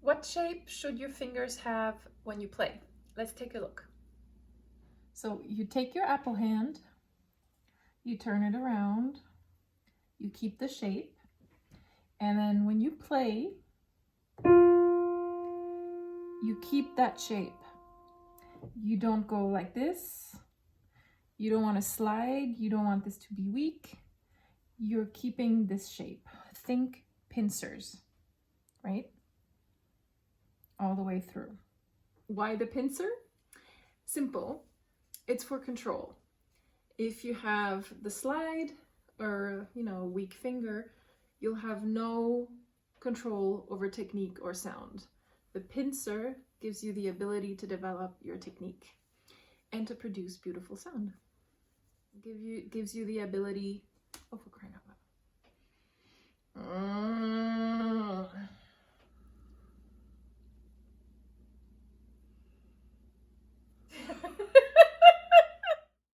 What shape should your fingers have when you play? Let's take a look. So you take your apple hand, you turn it around, you keep the shape, and then when you play, you keep that shape. You don't go like this. You don't want to slide. You don't want this to be weak. You're keeping this shape. Think pincers, right? All the way through. Why the pincer? Simple. It's for control. If you have the slide or, weak finger, you'll have no control over technique or sound. The pincer gives you the ability to develop your technique and to produce beautiful sound. Gives you the ability, oh, for crying out loud.